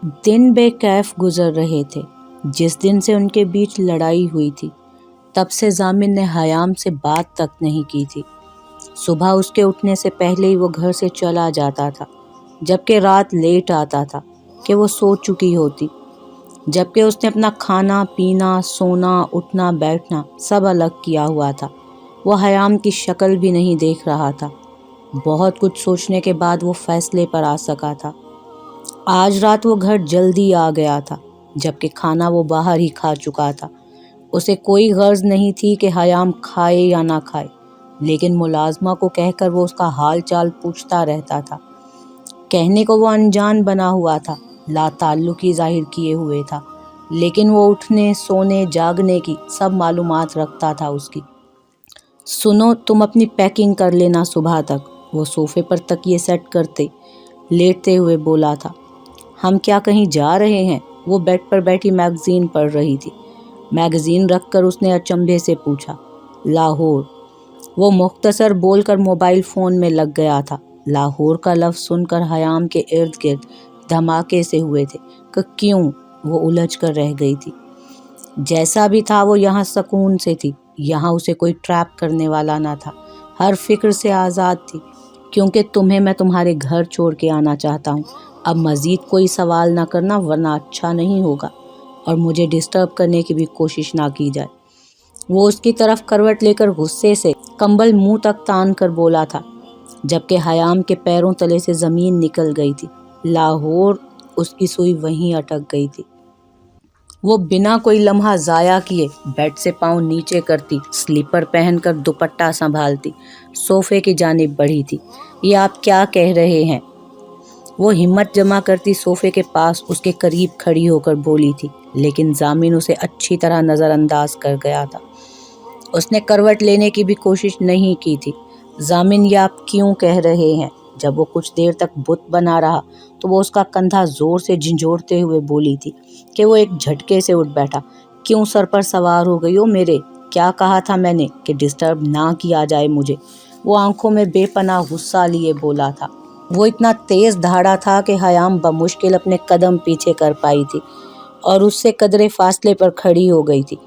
दिन बेकैफ गुजर रहे थे। जिस दिन से उनके बीच लड़ाई हुई थी, तब से ज़ामिन ने हयाम से बात तक नहीं की थी। सुबह उसके उठने से पहले ही वो घर से चला जाता था, जबकि रात लेट आता था कि वो सो चुकी होती। जबकि उसने अपना खाना पीना, सोना, उठना बैठना सब अलग किया हुआ था। वो हयाम की शक्ल भी नहीं देख रहा था। बहुत कुछ सोचने के बाद वो फैसले पर आ सका था। आज रात वो घर जल्दी आ गया था, जबकि खाना वो बाहर ही खा चुका था। उसे कोई गर्ज नहीं थी कि हयाम खाए या ना खाए, लेकिन मुलाजमा को कहकर वो उसका हाल चाल पूछता रहता था। कहने को वो अनजान बना हुआ था, लाताल्लुकी जाहिर किए हुए था, लेकिन वो उठने, सोने, जागने की सब मालूमात रखता था उसकी। सुनो, तुम अपनी पैकिंग कर लेना सुबह तक, वो सोफे पर तकिए सेट करते लेटते हुए बोला था। हम क्या कहीं जा रहे हैं? वो बेड पर बैठी मैगजीन पढ़ रही थी। मैगजीन रखकर उसने अचंभे से पूछा। लाहौर। वो मुख्तसर बोलकर मोबाइल फ़ोन में लग गया था। लाहौर का लफ्ज़ सुनकर हयाम के इर्द गिर्द धमाके से हुए थे कि क्यों, वो उलझ कर रह गई थी। जैसा भी था वो यहाँ सुकून से थी। यहाँ उसे कोई ट्रैप करने वाला ना था। हर फिक्र से आज़ाद थी, क्योंकि तुम्हें मैं तुम्हारे घर छोड़ के आना चाहता हूँ। अब मज़ीद कोई सवाल ना करना, वरना अच्छा नहीं होगा, और मुझे डिस्टर्ब करने की भी कोशिश ना की जाए। वो उसकी तरफ करवट लेकर गुस्से से कंबल मुंह तक तान कर बोला था, जबकि हयाम के पैरों तले से ज़मीन निकल गई थी। लाहौर, उसकी सुई वहीं अटक गई थी। वो बिना कोई लम्हा ज़ाया किए बेड से पाँव नीचे करती, स्लीपर पहनकर दुपट्टा संभालती, सोफे की जानिब बढ़ी थी। ये आप क्या कह रहे हैं? वो हिम्मत जमा करती सोफे के पास उसके करीब खड़ी होकर बोली थी, लेकिन ज़ामिन उसे अच्छी तरह नज़रअंदाज कर गया था। उसने करवट लेने की भी कोशिश नहीं की थी। ज़ामिन, ये आप क्यों कह रहे हैं? जब वो कुछ देर तक बुत बना रहा तो वो उसका कंधा ज़ोर से झंझोड़ते हुए बोली थी कि वो एक झटके से उठ बैठा। क्यों सर पर सवार हो गई हो मेरे? क्या कहा था मैंने कि डिस्टर्ब ना किया जाए मुझे? वो आंखों में बेपनाह गुस्सा लिए बोला था। वो इतना तेज़ धाड़ा था कि हयाम बमुश्किल अपने कदम पीछे कर पाई थी और उससे कदरे फासले पर खड़ी हो गई थी।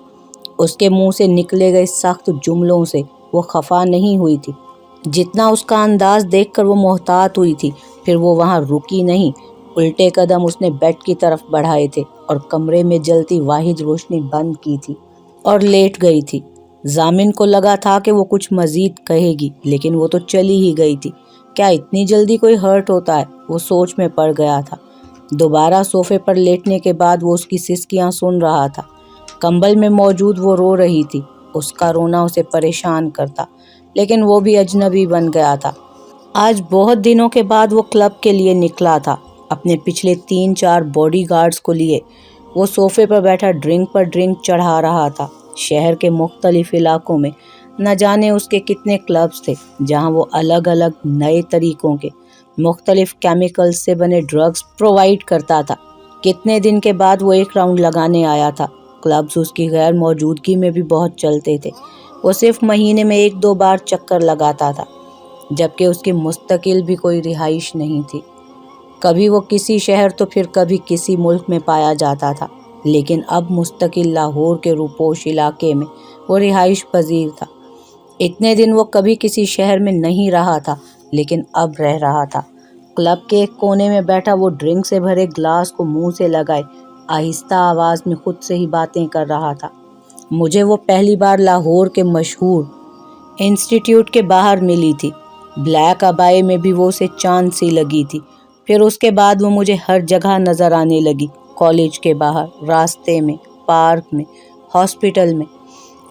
उसके मुंह से निकले गए सख्त जुमलों से वो खफा नहीं हुई थी, जितना उसका अंदाज देखकर वो मोहतात हुई थी। फिर वो वहाँ रुकी नहीं, उल्टे कदम उसने बेड की तरफ बढ़ाए थे और कमरे में जलती वाहिद रोशनी बंद की थी और लेट गई थी। ज़ामिन को लगा था कि वो कुछ मज़ीद कहेगी, लेकिन वो तो चली ही गई थी। क्या इतनी जल्दी कोई हर्ट होता है? वो सोच में पड़ गया था। दोबारा सोफे पर लेटने के बाद वो उसकी सिसकियाँ सुन रहा था। कंबल में मौजूद वो रो रही थी। उसका रोना उसे परेशान करता, लेकिन वो भी अजनबी बन गया था। आज बहुत दिनों के बाद वो क्लब के लिए निकला था, अपने पिछले 3-4 बॉडीगार्ड्स को लिए। वो सोफे पर बैठा ड्रिंक पर ड्रिंक चढ़ा रहा था। शहर के मुख्तलिफ इलाकों में न जाने उसके कितने क्लब्स थे, जहां वो अलग अलग नए तरीकों के मुख्तलिफ केमिकल्स से बने ड्रग्स प्रोवाइड करता था। कितने दिन के बाद वो एक राउंड लगाने आया था। क्लब्स उसकी गैर मौजूदगी में भी बहुत चलते थे। वो सिर्फ महीने में 1-2 बार चक्कर लगाता था, जबकि उसकी मुस्तकिल भी कोई रिहाइश नहीं थी। कभी वो किसी शहर तो फिर कभी किसी मुल्क में पाया जाता था, लेकिन अब मुस्तकिल लाहौर के रूपोश इलाके में वो रिहाइश पजीर था। इतने दिन वो कभी किसी शहर में नहीं रहा था, लेकिन अब रह रहा था। क्लब के एक कोने में बैठा वो ड्रिंक से भरे ग्लास को मुंह से लगाए आहिस्ता आवाज़ में खुद से ही बातें कर रहा था। मुझे वो पहली बार लाहौर के मशहूर इंस्टीट्यूट के बाहर मिली थी। ब्लैक अबाए में भी वो उसे चांद सी लगी थी। फिर उसके बाद वो मुझे हर जगह नज़र आने लगी, कॉलेज के बाहर, रास्ते में, पार्क में, हॉस्पिटल में,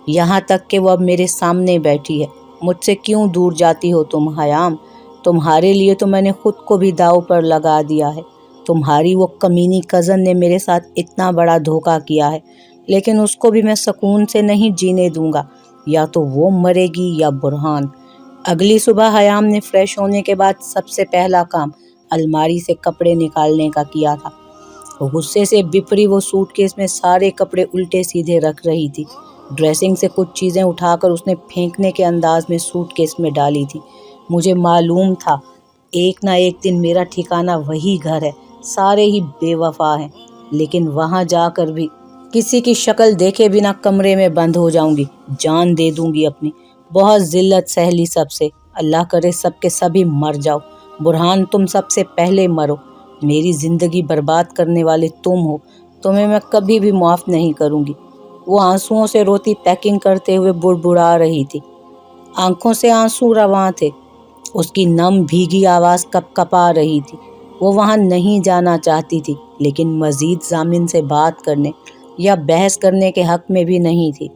यहाँ तक कि वो अब मेरे सामने बैठी है। मुझसे क्यों दूर जाती हो तुम हयाम? तुम्हारे लिए तो मैंने खुद को भी दांव पर लगा दिया है। तुम्हारी वो कमीनी कज़न ने मेरे साथ इतना बड़ा धोखा किया है, लेकिन उसको भी मैं सुकून से नहीं जीने दूंगा। या तो वो मरेगी या बुरहान। अगली सुबह हयाम ने फ्रेश होने के बाद सबसे पहला काम अलमारी से कपड़े निकालने का किया था। गुस्से से बिफरी वो सूटकेस में सारे कपड़े उल्टे सीधे रख रही थी। ड्रेसिंग से कुछ चीज़ें उठाकर उसने फेंकने के अंदाज में सूटकेस में डाली थी। मुझे मालूम था एक ना एक दिन मेरा ठिकाना वही घर है سارے ہی بے وفا ہیں، لیکن وہاں جا کر بھی کسی کی شکل دیکھے بنا کمرے میں بند ہو جاؤں گی، جان دے دوں گی اپنی۔ بہت ذلت سہ لی سب سے، اللہ کرے سب کے سبھی مر جاؤ۔ برہان تم سب سے پہلے مرو، میری زندگی برباد کرنے والے تم ہو، تمہیں میں کبھی بھی معاف نہیں کروں گی۔ وہ آنسوؤں سے روتی پیکنگ کرتے ہوئے بڑبڑا رہی تھی، آنکھوں سے آنسو رواں تھے، اس کی نم بھیگی آواز کپ کپا رہی تھی۔ وہ وہاں نہیں جانا چاہتی تھی، لیکن مزید ضامن سے بات کرنے یا بحث کرنے کے حق میں بھی نہیں تھی۔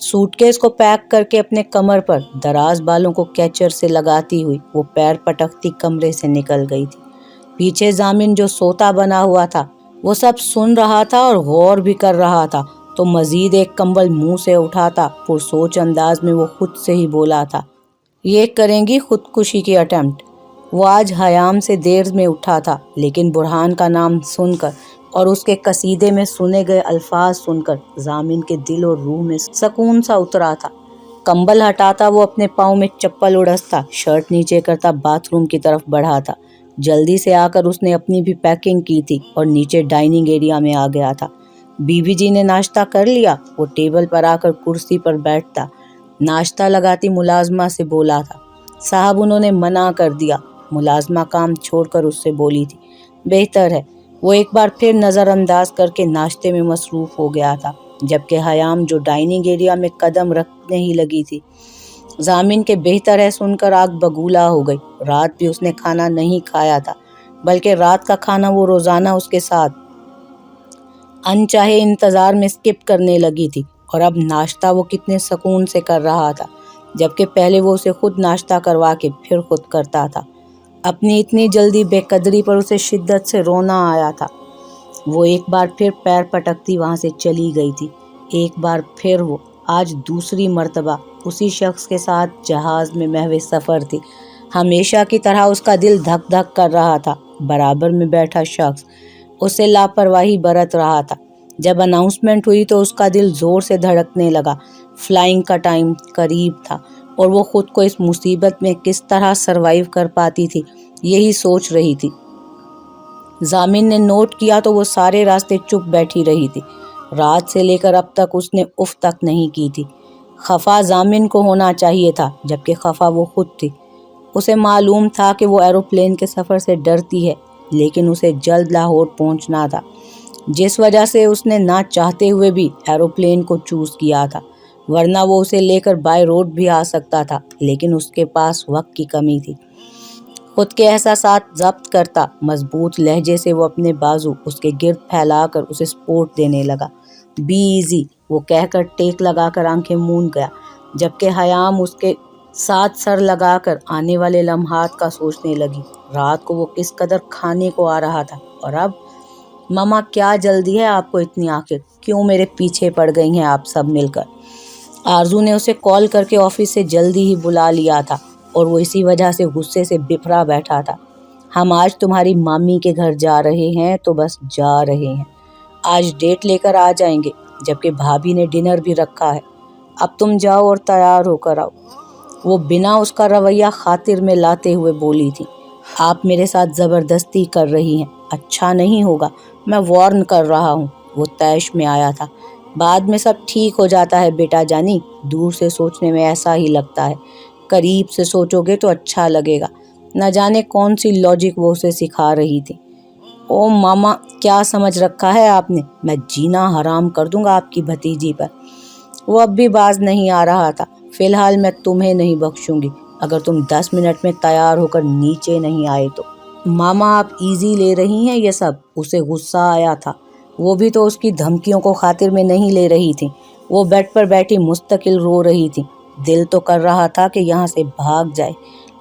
سوٹ کیس کو پیک کر کے اپنے کمر پر دراز بالوں کو کیچر سے لگاتی ہوئی وہ پیر پٹکتی کمرے سے نکل گئی تھی۔ پیچھے ضامن جو سوتا بنا ہوا تھا وہ سب سن رہا تھا اور غور بھی کر رہا تھا، تو مزید ایک کمبل منہ سے اٹھاتا پرسوچ انداز میں وہ خود سے ہی بولا تھا، یہ کریں گی خودکشی کی اٹیمپٹ۔ وہ آج حیام سے دیر میں اٹھا تھا، لیکن برہان کا نام سن کر اور اس کے قصیدے میں سنے گئے الفاظ سن کر ضامن کے دل اور روح میں سکون سا اترا تھا۔ کمبل ہٹاتا وہ اپنے پاؤں میں چپل اڑستا، شرٹ نیچے کرتا باتھ روم کی طرف بڑھاتا۔ جلدی سے آ کر اس نے اپنی بھی پیکنگ کی تھی اور نیچے ڈائننگ ایریا میں آ گیا تھا۔ بیوی جی نے ناشتہ کر لیا؟ وہ ٹیبل پر آ کر کرسی پر بیٹھتا، ناشتہ لگاتی ملازمہ سے بولا تھا۔ صاحب انہوں نے منع کر دیا، ملازمہ کام چھوڑ کر اس سے بولی تھی۔ بہتر ہے، وہ ایک بار پھر نظر انداز کر کے ناشتے میں مصروف ہو گیا تھا، جبکہ حیام جو ڈائننگ ایریا میں قدم رکھنے ہی لگی تھی، ضامن کے بہتر ہے سن کر آگ بگولا ہو گئی۔ رات بھی اس نے کھانا نہیں کھایا تھا، بلکہ رات کا کھانا وہ روزانہ اس کے ساتھ انچاہے انتظار میں اسکپ کرنے لگی تھی، اور اب ناشتہ وہ کتنے سکون سے کر رہا تھا، جبکہ پہلے وہ اسے خود ناشتہ کروا کے پھر خود کرتا تھا۔ اپنی اتنی جلدی بے قدری پر اسے شدت سے رونا آیا تھا۔ وہ ایک بار پھر پیر پٹکتی وہاں سے چلی گئی تھی۔ ایک بار پھر وہ آج دوسری مرتبہ اسی شخص کے ساتھ جہاز میں محو سفر تھی۔ ہمیشہ کی طرح اس کا دل دھک دھک کر رہا تھا۔ برابر میں بیٹھا شخص اس سے لاپرواہی برت رہا تھا۔ جب اناؤنسمنٹ ہوئی تو اس کا دل زور سے دھڑکنے لگا۔ فلائنگ کا ٹائم قریب تھا اور وہ خود کو اس مصیبت میں کس طرح سروائیو کر پاتی تھی، یہی سوچ رہی تھی۔ ضامن نے نوٹ کیا تو وہ سارے راستے چپ بیٹھی رہی تھی۔ رات سے لے کر اب تک اس نے اف تک نہیں کی تھی۔ خفا ضامن کو ہونا چاہیے تھا، جبکہ خفا وہ خود تھی۔ اسے معلوم تھا کہ وہ ایروپلین کے سفر سے ڈرتی ہے، لیکن اسے جلد لاہور پہنچنا تھا، جس وجہ سے اس نے نہ چاہتے ہوئے بھی ایروپلین کو چوز کیا تھا، ورنہ وہ اسے لے کر بائی روڈ بھی آ سکتا تھا، لیکن اس کے پاس وقت کی کمی تھی۔ خود کے احساسات ضبط کرتا مضبوط لہجے سے وہ اپنے بازو اس کے گرد پھیلا کر اسے سپورٹ دینے لگا۔ بی ایزی، وہ کہہ کر ٹیک لگا کر آنکھیں موند گیا، جبکہ حیام اس کے ساتھ سر لگا کر آنے والے لمحات کا سوچنے لگی۔ رات کو وہ کس قدر کھانے کو آ رہا تھا، اور اب ماما کیا جلدی ہے آپ کو اتنی، آخر کیوں میرے پیچھے پڑ گئی ہیں آپ سب مل کر؟ آرزو نے اسے کال کر کے آفس سے جلدی ہی بلا لیا تھا اور وہ اسی وجہ سے غصے سے بفرا بیٹھا تھا۔ ہم آج تمہاری مامی کے گھر جا رہے ہیں تو بس جا رہے ہیں، آج ڈیٹ لے کر آ جائیں گے، جبکہ بھابھی نے ڈنر بھی رکھا ہے، اب تم جاؤ اور تیار ہو کر آؤ۔ وہ بنا اس کا رویہ خاطر میں لاتے ہوئے بولی تھی، آپ میرے ساتھ زبردستی کر رہی ہیں، اچھا نہیں ہوگا، میں وارن کر رہا ہوں۔ وہ طیش میں آیا تھا، بعد میں سب ٹھیک ہو جاتا ہے بیٹا جانی، دور سے سوچنے میں ایسا ہی لگتا ہے، قریب سے سوچو گے تو اچھا لگے گا۔ نہ جانے کون سی لاجک وہ اسے سکھا رہی تھی۔ او ماما، کیا سمجھ رکھا ہے آپ نے، میں جینا حرام کر دوں گا آپ کی بھتیجی پر۔ وہ اب بھی باز نہیں آ رہا تھا۔ فی الحال میں تمہیں نہیں بخشوں گی اگر تم 10 منٹ میں تیار ہو کر نیچے نہیں آئے تو۔ ماما آپ ایزی لے رہی ہیں یہ سب، اسے غصہ آیا تھا۔ وہ بھی تو اس کی دھمکیوں کو خاطر میں نہیں لے رہی تھی۔ وہ بیڈ پر بیٹھی مستقل رو رہی تھی۔ دل تو کر رہا تھا کہ یہاں سے بھاگ جائے،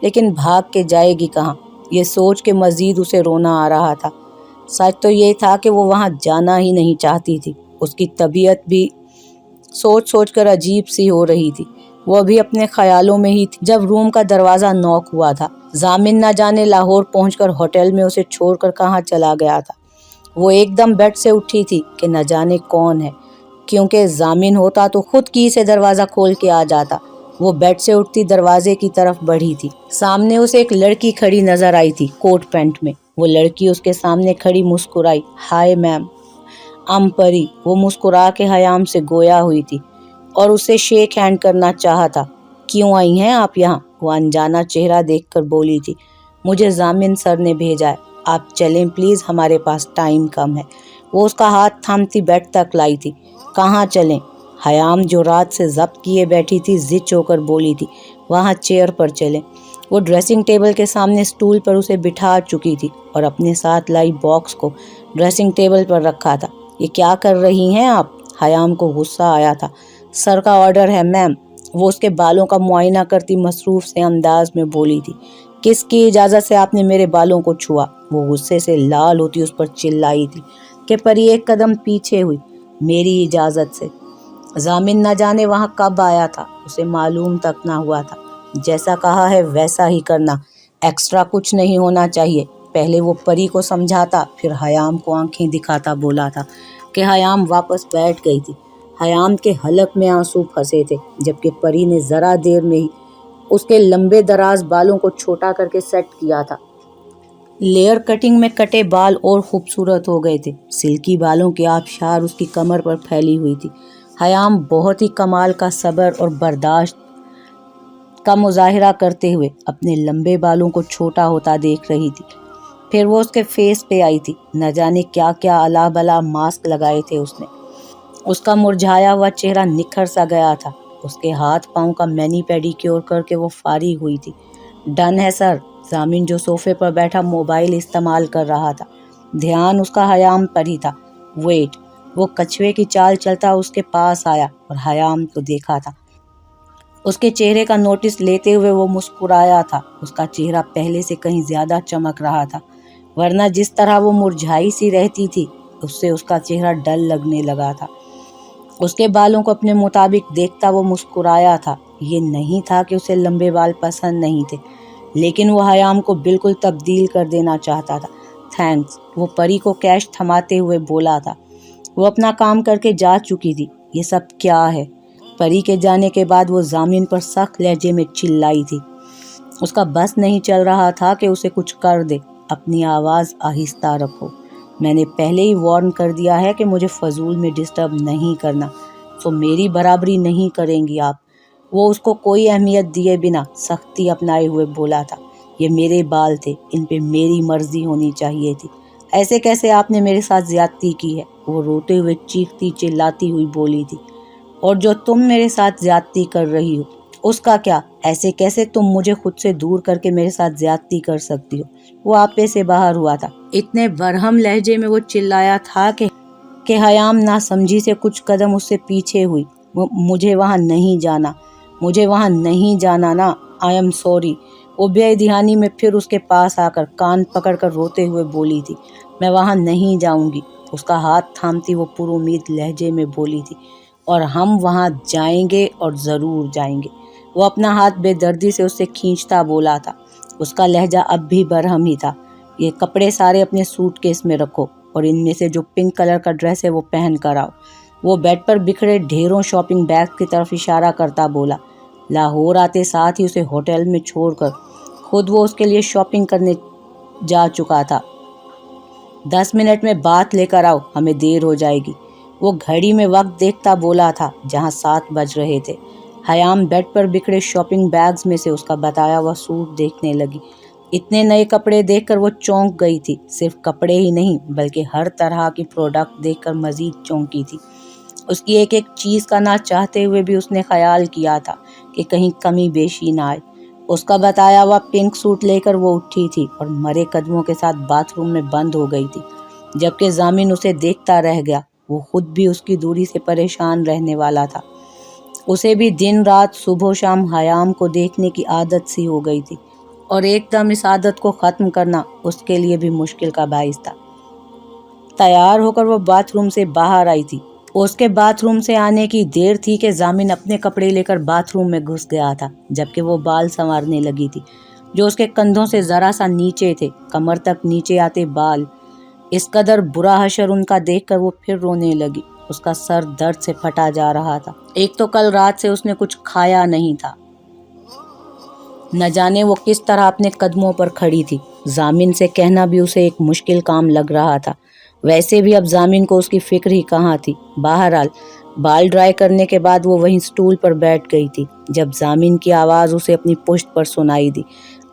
لیکن بھاگ کے جائے گی کہاں، یہ سوچ کے مزید اسے رونا آ رہا تھا۔ سچ تو یہ تھا کہ وہ وہاں جانا ہی نہیں چاہتی تھی۔ اس کی طبیعت بھی سوچ سوچ کر عجیب سی ہو رہی تھی۔ وہ بھی اپنے خیالوں میں ہی تھی جب روم کا دروازہ نوک ہوا تھا۔ ضامن نہ جانے لاہور پہنچ کر ہوٹل میں اسے چھوڑ کر کہاں چلا گیا تھا۔ وہ ایک دم بیڈ سے اٹھی تھی کہ نہ جانے کون ہے، کیونکہ ضامن ہوتا تو خود کی سے دروازہ کھول کے آ جاتا۔ وہ بیڈ سے اٹھتی دروازے کی طرف بڑھی تھی۔ سامنے اسے ایک لڑکی کھڑی نظر آئی تھی، کوٹ پینٹ میں۔ वो लड़की उसके सामने खड़ी मुस्कुराई। हाय मैम, परी। वो मुस्कुरा के हयाम से गोया हुई थी और उसे शेक हैंड करना चाहा था। क्यों आई हैं आप यहाँ? वो अनजाना चेहरा देखकर बोली थी। मुझे जामिन सर ने भेजा है, आप चलें प्लीज, हमारे पास टाइम कम है। वो उसका हाथ थामती बेड तक लाई थी। कहाँ चलें? हयाम जो रात से जब्त किए बैठी थी जिद होकर बोली थी। वहाँ चेयर पर चलें। वो ड्रेसिंग टेबल के सामने स्टूल पर उसे बिठा चुकी थी और अपने साथ लाई बॉक्स को ड्रेसिंग टेबल पर रखा था। ये क्या कर रही हैं आप? हयाम को गुस्सा आया था। सर का ऑर्डर है मैम। वो उसके बालों का मुआयना करती मसरूफ से अंदाज में बोली थी। किसकी इजाज़त से आपने मेरे बालों को छुआ? वो गुस्से से लाल होती उस पर चिल्लाई थी कि परी एक कदम पीछे हुई। मेरी इजाज़त से? जामिन न जाने वहाँ कब आया था, उसे मालूम तक ना हुआ था। जैसा कहा है वैसा ही करना, एक्स्ट्रा कुछ नहीं होना चाहिए। पहले वो परी को समझाता, फिर हयाम को आंखें दिखाता बोला था कि हयाम वापस बैठ गई थी। हयाम के हलक में आंसू फंसे थे, जबकि परी ने ज़रा देर में ही उसके लंबे दराज बालों को छोटा करके सेट किया था। लेयर कटिंग में कटे बाल और खूबसूरत हो गए थे। सिल्की बालों की आबशार उसकी कमर पर फैली हुई थी। हयाम बहुत ही कमाल का सब्र और बर्दाश्त का मुजाहिरा करते हुए अपने लंबे बालों को छोटा होता देख रही थी। फिर वो उसके फेस पे आई थी। न जाने क्या क्या अला बला मास्क लगाए थे उसने। उसका मुरझाया हुआ चेहरा निखर सा गया था। उसके हाथ पांव का मैनी पेडिक्योर करके वो फारिग हुई थी। डन है सर। जामिन जो सोफे पर बैठा मोबाइल इस्तेमाल कर रहा था, ध्यान उसका हयाम पर ही था। वेट। वो कछुए की चाल चलता उसके पास आया और हयाम को देखा था। उसके चेहरे का नोटिस लेते हुए वो मुस्कुराया था। उसका चेहरा पहले से कहीं ज्यादा चमक रहा था, वरना जिस तरह वो मुरझाई सी रहती थी उससे उसका चेहरा डल लगने लगा था। उसके बालों को अपने मुताबिक देखता वो मुस्कुराया था। ये नहीं था कि उसे लंबे बाल पसंद नहीं थे, लेकिन वो हयाम को बिल्कुल तब्दील कर देना चाहता था। थैंक्स। वो परी को कैश थमाते हुए बोला था। वो अपना काम करके जा चुकी थी। ये सब क्या है? परी के जाने के बाद वो जामिन पर सख्त लहजे में चिल्लाई थी। उसका बस नहीं चल रहा था कि उसे कुछ कर दे। अपनी आवाज़ आहिस्ता रखो। मैंने पहले ही वार्न कर दिया है कि मुझे फजूल में डिस्टर्ब नहीं करना, तो मेरी बराबरी नहीं करेंगी आप। वो उसको कोई अहमियत दिए बिना सख्ती अपनाए हुए बोला था। ये मेरे बाल थे, इन पे मेरी मर्जी होनी चाहिए थी। ऐसे कैसे आपने मेरे साथ ज्यादती की है? वो रोते हुए चीखती चिल्लाती हुई बोली थी। और जो तुम मेरे साथ ज्यादती कर रही हो उसका क्या? ऐसे कैसे तुम मुझे खुद से दूर करके मेरे साथ ज्यादती कर सकती हो? वो आपे से बाहर हुआ था। इतने बरहम लहजे में वो चिल्लाया था कि हयाम ना समझी से कुछ कदम उससे पीछे हुई। मुझे वहाँ नहीं जाना, मुझे वहाँ नहीं जाना ना। I am sorry. वो बेध्यानी में फिर उसके पास आकर कान पकड़कर रोते हुए बोली थी। मैं वहाँ नहीं जाऊंगी। उसका हाथ थामती वो पुरुमीद लहजे में बोली थी। और हम वहाँ जाएंगे और ज़रूर जाएंगे। वो अपना हाथ बेदर्दी से उससे खींचता बोला था। उसका लहजा अब भी बरहम ही था। ये कपड़े सारे अपने सूटकेस में रखो और इनमें से जो पिंक कलर का ड्रेस है वो पहन कर आओ। वो बेड पर बिखरे ढेरों शॉपिंग बैग की तरफ इशारा करता बोला। लाहौर आते साथ ही उसे होटल में छोड़कर खुद वो उसके लिए शॉपिंग करने जा चुका था। 10 मिनट में बात लेकर आओ, हमें देर हो जाएगी। वो घड़ी में वक्त देखता बोला था, जहां 7 बज रहे थे। हयाम बेड पर बिखरे शॉपिंग बैग्स में से उसका बताया हुआ सूट देखने लगी। इतने नए कपड़े देखकर वो चौंक गई थी। सिर्फ कपड़े ही नहीं बल्कि हर तरह की प्रोडक्ट देखकर मजीद चौंकी थी। उसकी एक एक चीज़ का ना चाहते हुए भी उसने ख्याल किया था कि कहीं कमी बेशी ना आए। उसका बताया हुआ पिंक सूट लेकर वो उठी थी और मरे कदमों के साथ बाथरूम में बंद हो गई थी, जबकि जामिन उसे देखता रह गया। वो खुद भी उसकी दूरी से परेशान रहने वाला था। उसे भी दिन रात सुबह शाम हयाम को देखने की आदत सी हो गई थी और एकदम इस आदत को ख़त्म करना उसके लिए भी मुश्किल का बाइस था। तैयार होकर वो बाथरूम से बाहर आई थी। उसके बाथरूम से आने की देर थी कि जामिन अपने कपड़े लेकर बाथरूम में घुस गया था, जबकि वो बाल संवारने लगी थी जो उसके कंधों से ज़रा सा नीचे थे। कमर तक नीचे आते बाल, इस कदर बुरा हशर उनका देखकर वो फिर रोने लगी। उसका सर दर्द से फटा जा रहा था। एक तो कल रात से उसने कुछ खाया नहीं था نہ جانے وہ کس طرح اپنے قدموں پر کھڑی تھی۔ ضامن سے کہنا بھی اسے ایک مشکل کام لگ رہا تھا۔ ویسے بھی اب ضامن کو اس کی فکر ہی کہاں تھی۔ بہرحال بال ڈرائی کرنے کے بعد وہ وہیں سٹول پر بیٹھ گئی تھی جب ضامن کی آواز اسے اپنی پشت پر سنائی دی۔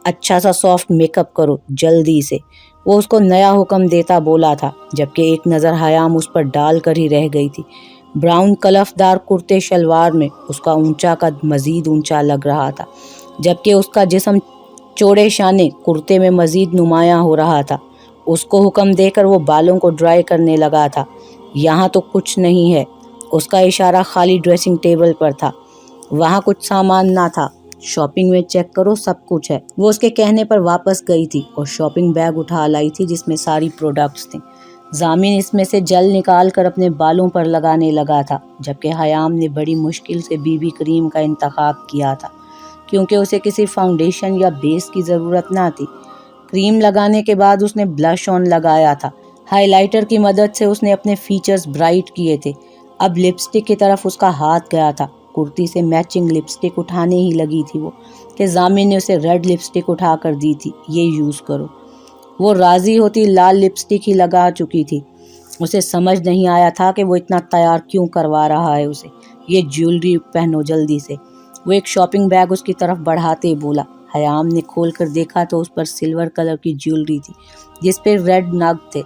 اچھا سا سافٹ میک اپ کرو جلدی سے، وہ اس کو نیا حکم دیتا بولا تھا، جبکہ ایک نظر حیام اس پر ڈال کر ہی رہ گئی تھی۔ براؤن کلف دار کرتے شلوار میں اس کا اونچا قد مزید اونچا لگ رہا تھا، جبکہ اس کا جسم چوڑے شانے کرتے میں مزید نمایاں ہو رہا تھا۔ اس کو حکم دے کر وہ بالوں کو ڈرائی کرنے لگا تھا۔ یہاں تو کچھ نہیں ہے، اس کا اشارہ خالی ڈریسنگ ٹیبل پر تھا۔ وہاں کچھ سامان نہ تھا، شاپنگ میں چیک کرو سب کچھ ہے۔ وہ اس کے کہنے پر واپس گئی تھی اور شاپنگ بیگ اٹھا لائی تھی جس میں ساری پروڈکٹس تھیں۔ ضامن اس میں سے جل نکال کر اپنے بالوں پر لگانے لگا تھا، جبکہ حیام نے بڑی مشکل سے بی بی کریم کا انتخاب کیا تھا کیونکہ اسے کسی فاؤنڈیشن یا بیس کی ضرورت نہ تھی۔ کریم لگانے کے بعد اس نے بلش آن لگایا تھا۔ ہائی لائٹر کی مدد سے اس نے اپنے فیچرز برائٹ کیے تھے۔ اب لپسٹک کی طرف اس کا ہاتھ گیا تھا۔ کرتی سے میچنگ لپسٹک اٹھانے ہی لگی تھی وہ کہ ضامن نے اسے ریڈ لپسٹک اٹھا کر دی تھی، یہ یوز کرو۔ وہ راضی ہوتی لال لپسٹک ہی لگا چکی تھی۔ اسے سمجھ نہیں آیا تھا کہ وہ اتنا تیار کیوں کروا رہا ہے اسے۔ یہ جیولری پہنو جلدی سے، وہ ایک شاپنگ بیگ اس کی طرف بڑھاتے بولا۔ حیام نے کھول کر دیکھا تو اس پر سلور کلر کی جیولری تھی جس پہ ریڈ نگ تھے۔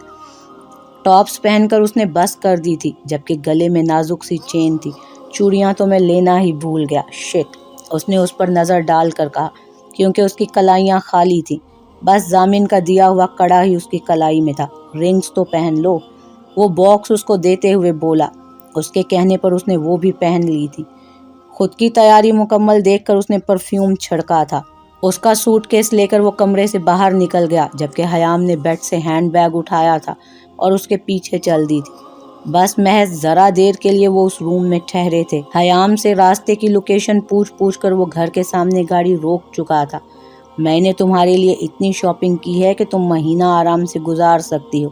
ٹاپس پہن کر اس نے بس کر دی تھی، جبکہ گلے میں نازک سی چین تھی۔ چوڑیاں تو میں لینا ہی بھول گیا، شٹ، اس نے اس پر نظر ڈال کر کہا، کیونکہ اس کی کلائیاں خالی تھیں۔ بس ضامن کا دیا ہوا کڑا ہی اس کی کلائی میں تھا۔ رنگز تو پہن لو، وہ باکس اس کو دیتے ہوئے بولا۔ اس کے کہنے پر اس نے وہ بھی پہن لی تھی۔ خود کی تیاری مکمل دیکھ کر اس نے پرفیوم چھڑکا تھا۔ اس کا سوٹ کیس لے کر وہ کمرے سے باہر نکل گیا، جبکہ حیام نے بیڈ سے ہینڈ بیگ اٹھایا تھا اور اس کے پیچھے چل دی تھی۔ بس محض ذرا دیر کے لیے وہ اس روم میں ٹھہرے تھے۔ حیام سے راستے کی لوکیشن پوچھ کر وہ گھر کے سامنے گاڑی روک چکا تھا۔ میں نے تمہارے لیے اتنی شاپنگ کی ہے کہ تم مہینہ آرام سے گزار سکتی ہو،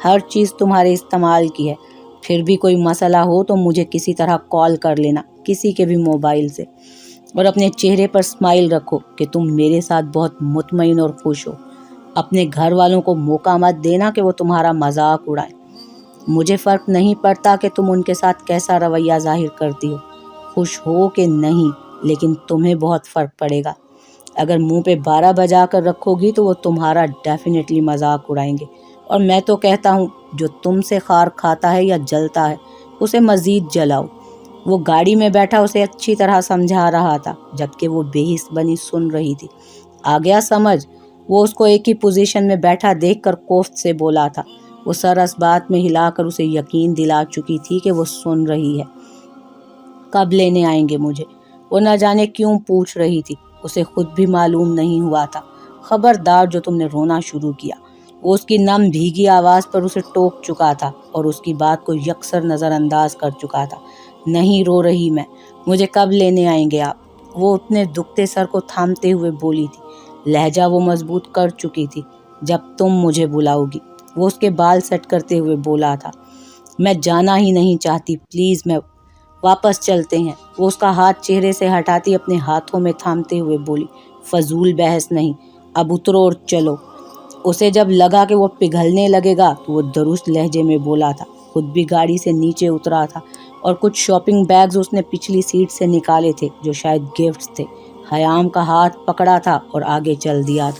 ہر چیز تمہارے استعمال کی ہے۔ پھر بھی کوئی مسئلہ ہو تو مجھے کسی طرح کال کر لینا، کسی کے بھی موبائل سے، اور اپنے چہرے پر اسمائل رکھو کہ تم میرے ساتھ بہت مطمئن اور خوش ہو۔ اپنے گھر والوں کو موقع مت دینا کہ وہ تمہارا مذاق اڑائیں۔ مجھے فرق نہیں پڑتا کہ تم ان کے ساتھ کیسا رویہ ظاہر کرتی ہو، خوش ہو کہ نہیں، لیکن تمہیں بہت فرق پڑے گا۔ اگر منہ پہ 12 بجا کر رکھو گی تو وہ تمہارا ڈیفینیٹلی مذاق اڑائیں گے، اور میں تو کہتا ہوں جو تم سے خار کھاتا ہے یا جلتا ہے اسے مزید جلاؤ۔ وہ گاڑی میں بیٹھا اسے اچھی طرح سمجھا رہا تھا، جبکہ وہ بے حس بنی سن رہی تھی۔ آ گیا سمجھ؟ وہ اس کو ایک ہی پوزیشن میں بیٹھا دیکھ کر کوفت سے بولا تھا۔ وہ سر اس بات میں ہلا کر اسے یقین دلا چکی تھی کہ وہ سن رہی ہے۔ کب لینے آئیں گے مجھے؟ وہ نہ جانے کیوں پوچھ رہی تھی، اسے خود بھی معلوم نہیں ہوا تھا۔ خبردار جو تم نے رونا شروع کیا۔ وہ اس کی نم بھیگی آواز پر اسے ٹوک چکا تھا اور اس کی بات کو یکسر نظر انداز کر چکا تھا۔ نہیں رو رہی میں، مجھے کب لینے آئیں گے آپ؟ وہ اپنے دکھتے سر کو تھامتے ہوئے بولی تھی۔ لہجہ وہ مضبوط کر چکی تھی۔ جب تم مجھے بلاؤ گی، وہ اس کے بال سیٹ کرتے ہوئے بولا تھا۔ میں جانا ہی نہیں چاہتی، پلیز، میں واپس چلتے ہیں۔ وہ اس کا ہاتھ چہرے سے ہٹاتی اپنے ہاتھوں میں تھامتے ہوئے بولی، فضول بحث نہیں، اب اترو اور چلو۔ اسے جب لگا کہ وہ پگھلنے لگے گا تو وہ درست لہجے میں بولا تھا۔ خود بھی گاڑی سے نیچے اترا تھا اور کچھ شاپنگ بیگز اس نے پچھلی سیٹ سے نکالے تھے جو شاید گفٹس تھے۔ حیام کا ہاتھ پکڑا تھا اور آگے چل دیا تھا۔